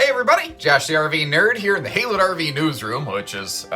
Hey everybody, Josh the RV Nerd here in the Haylett RV newsroom, which is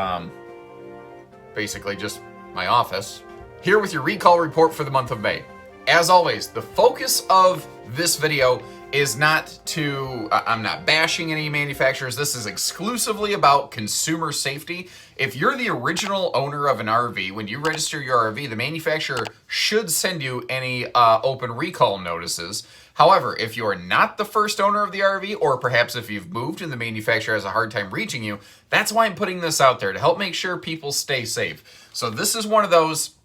basically just my office, here with your recall report for the month of May. As always, the focus of this video is not to, I'm not bashing any manufacturers, this is exclusively about consumer safety. If you're the original owner of an RV, when you register your RV, the manufacturer should send you any open recall notices. However, if you are not the first owner of the RV, or perhaps if you've moved and the manufacturer has a hard time reaching you, that's why I'm putting this out there, to help make sure people stay safe. So this is one of those,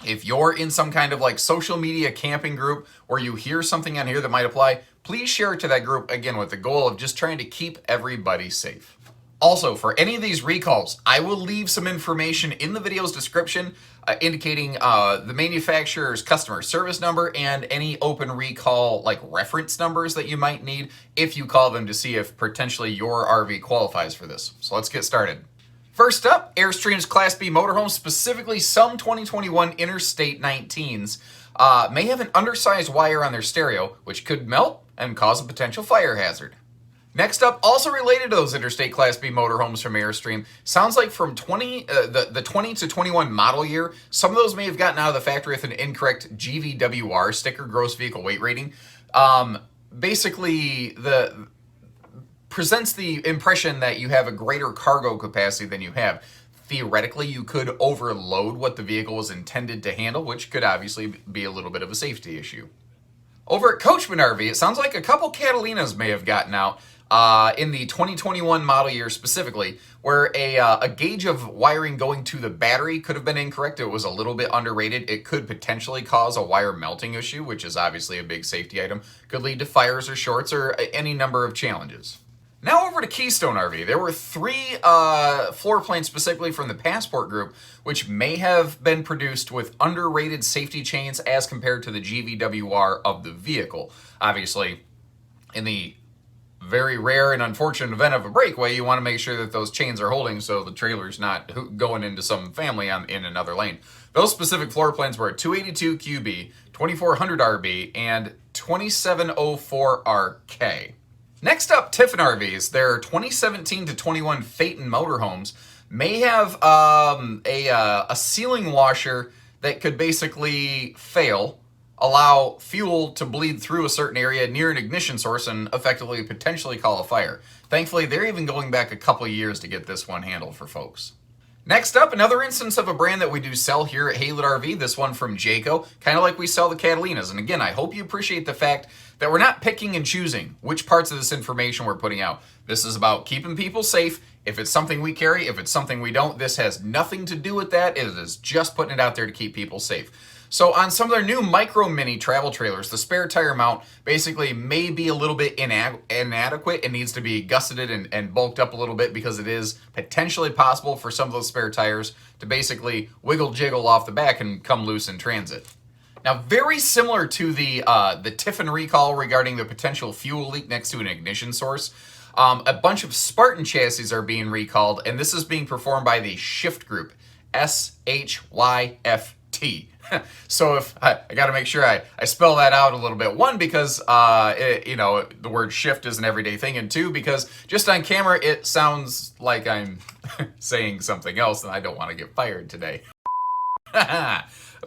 if you're in some kind of like social media camping group or you hear something on here that might apply, please share it to that group, again, with the goal of just trying to keep everybody safe. Also, for any of these recalls, I will leave some information in the video's description indicating the manufacturer's customer service number and any open recall like reference numbers that you might need if you call them to see if potentially your RV qualifies for this. So let's get started. First up, Airstream's CLASSB motorhome, specifically some 2021 Interstate 19s, may have an undersized wire on their stereo, which could melt and cause a potential fire hazard. Next up, also related to those Interstate CLASSB motorhomes from Airstream, sounds like from the 20 to 21 model year, some of those may have gotten out of the factory with an incorrect GVWR sticker, gross vehicle weight rating. Basically, presents the impression that you have a greater cargo capacity than you have. Theoretically, you could overload what the vehicle was intended to handle, which could obviously be a little bit of a safety issue. Over at COACHMEN RV, it sounds like a couple Catalinas may have gotten out in the 2021 model year specifically, where a gauge of wiring going to the battery could have been incorrect. It was a little bit underrated. It could potentially cause a wire melting issue, which is obviously a big safety item. Could lead to fires or shorts or any number of challenges. Now over to Keystone RV. There were three floor plans specifically from the Passport group, which may have been produced with underrated safety chains as compared to the GVWR of the vehicle. Obviously, in the very rare and unfortunate event of a breakaway, you want to make sure that those chains are holding so the trailer's not going into some family in another lane. Those specific floor plans were a 282 QB, 2400 RB, and 2704 RK. Next up, Tiffin RVs. Their 2017 to 21 PHAETON motorhomes may have a sealing washer that could basically fail, allow fuel to bleed through a certain area near an ignition source and effectively potentially call a fire. Thankfully, they're even going back a couple of years to get this one handled for folks. Next up, another instance of a brand that we do sell here at Haylett RV, this one from Jayco, kind of like we sell the Catalinas. And again, I hope you appreciate the fact that we're not picking and choosing which parts of this information we're putting out. This is about keeping people safe. If it's something we carry, if it's something we don't, this has nothing to do with that. It is just putting it out there to keep people safe. So on some of their new micro mini travel trailers, the spare tire mount basically may be a little bit inadequate. It needs to be gusseted and bulked up a little bit because it is potentially possible for some of those spare tires to basically wiggle jiggle off the back and come loose in transit. Now, very similar to the Tiffin recall regarding the potential fuel leak next to an ignition source, a bunch of Spartan chassis are being recalled, and this is being performed by the Shyft group, SHYFT. So if I got to make sure I spell that out a little bit. One, because the word shift is an everyday thing, and two, because just on camera it sounds like I'm saying something else, and I don't want to get fired today.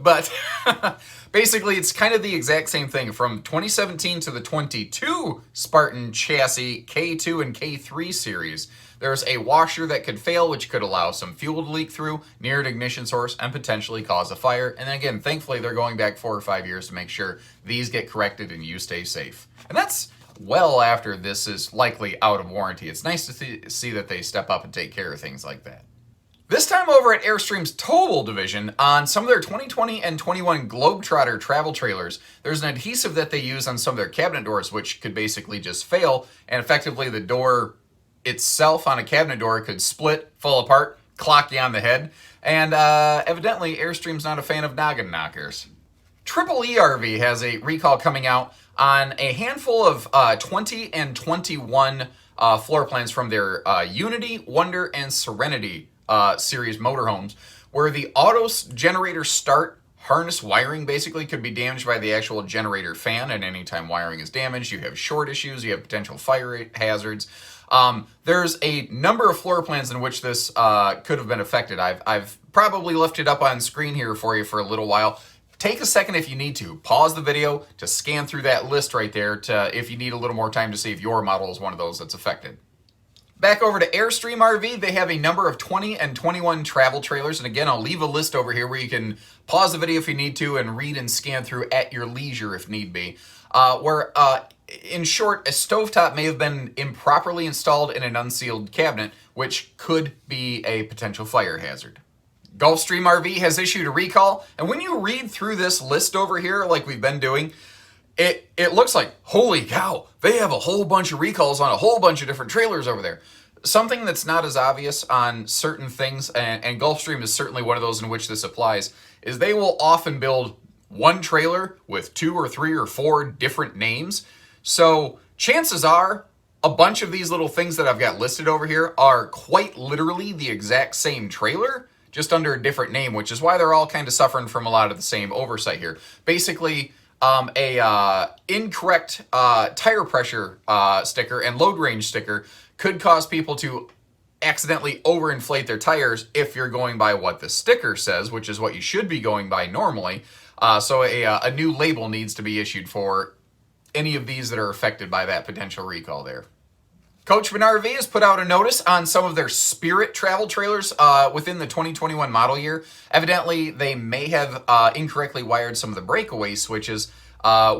But basically, it's kind of the exact same thing. From 2017 to the 22 Spartan chassis K2 and K3 series, there's a washer that could fail, which could allow some fuel to leak through near an ignition source and potentially cause a fire. And then again, thankfully, they're going back 4 or 5 years to make sure these get corrected and you stay safe. And that's well after this is likely out of warranty. It's nice to see that they step up and take care of things like that. This time over at Airstream's towable division, on some of their 2020 and 21 Globetrotter travel trailers, there's an adhesive that they use on some of their cabinet doors, which could basically just fail, and effectively the door itself on a cabinet door could split, fall apart, clock you on the head, and evidently Airstream's not a fan of noggin knockers. TRIPLEE RV has a recall coming out on a handful of 20 and 21 floor plans from their Unity, Wonder, and Serenity series motorhomes, where the auto generator start harness wiring basically could be damaged by the actual generator fan, and anytime wiring is damaged, you have short issues, you have potential fire hazards. There's a number of floor plans in which this could have been affected. I've probably left it up on screen here for you for a little while. Take a second if you need to. Pause the video to scan through that list right there if you need a little more time to see if your model is one of those that's affected. Back over to Airstream RV, they have a number of 20 and 21 travel trailers. And again, I'll leave a list over here where you can pause the video if you need to and read and scan through at your leisure if need be. In short, a stovetop may have been improperly installed in an unsealed cabinet, which could be a potential fire hazard. GULFSTREAM RV has issued a recall, and when you read through this list over here like we've been doing, it looks like, holy cow, they have a whole bunch of recalls on a whole bunch of different trailers over there. Something that's not as obvious on certain things, and GULFSTREAM is certainly one of those in which this applies, is they will often build one trailer with 2 or 3 or 4 different names. So chances are a bunch of these little things that I've got listed over here are quite literally the exact same trailer, just under a different name, which is why they're all kind of suffering from a lot of the same oversight here. Basically, incorrect tire pressure sticker and load range sticker could cause people to accidentally overinflate their tires if you're going by what the sticker says, which is what you should be going by normally. So a new label needs to be issued for any of these that are affected by that potential recall there. COACHMEN RV has put out a notice on some of their Spirit travel trailers within the 2021 model year. Evidently, they may have incorrectly wired some of the breakaway switches,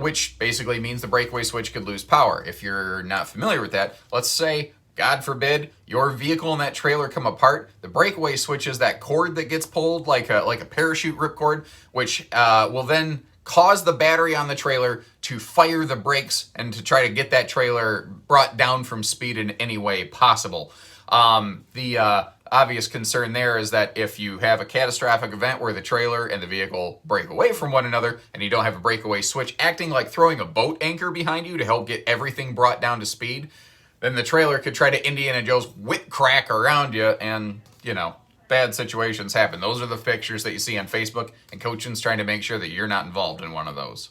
which basically means the breakaway switch could lose power. If you're not familiar with that, let's say, God forbid, your vehicle and that trailer come apart. The breakaway switch is that cord that gets pulled like a parachute ripcord, which will then cause the battery on the trailer to fire the brakes and to try to get that trailer brought down from speed in any way possible. The obvious concern there is that if you have a catastrophic event where the trailer and the vehicle break away from one another and you don't have a breakaway switch acting like throwing a boat anchor behind you to help get everything brought down to speed, then the trailer could try to Indiana Jones whip crack around you, and, you know, bad situations happen. Those are the pictures that you see on Facebook, and COACHMEN's trying to make sure that you're not involved in one of those.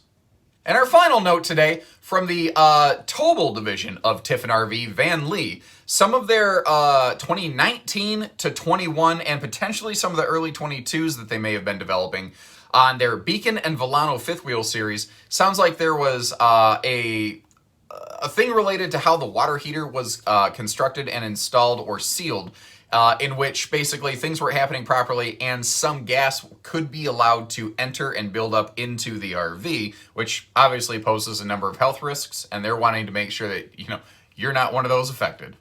And our final note today from the towable division of Tiffin RV, Van Lee. Some of their 2019 to 21 and potentially some of the early 22s that they may have been developing on their Beacon and Volano fifth wheel series. Sounds like there was a thing related to how the water heater was constructed and installed or sealed, in which basically things weren't happening properly and some gas could be allowed to enter and build up into the RV, which obviously poses a number of health risks, and they're wanting to make sure that, you know, you're not one of those affected.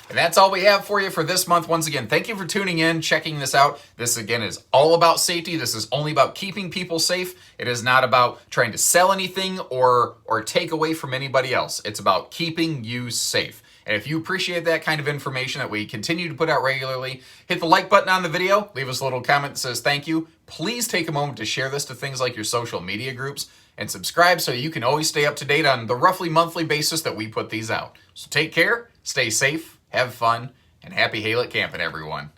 And that's all we have for you for this month. Once again, thank you for tuning in, checking this out. This, again, is all about safety. This is only about keeping people safe. It is not about trying to sell anything or take away from anybody else. It's about keeping you safe. And if you appreciate that kind of information that we continue to put out regularly, hit the like button on the video, leave us a little comment that says thank you. Please take a moment to share this to things like your social media groups, and subscribe so you can always stay up to date on the roughly monthly basis that we put these out. So take care, stay safe, have fun, and happy Haylet camping, everyone.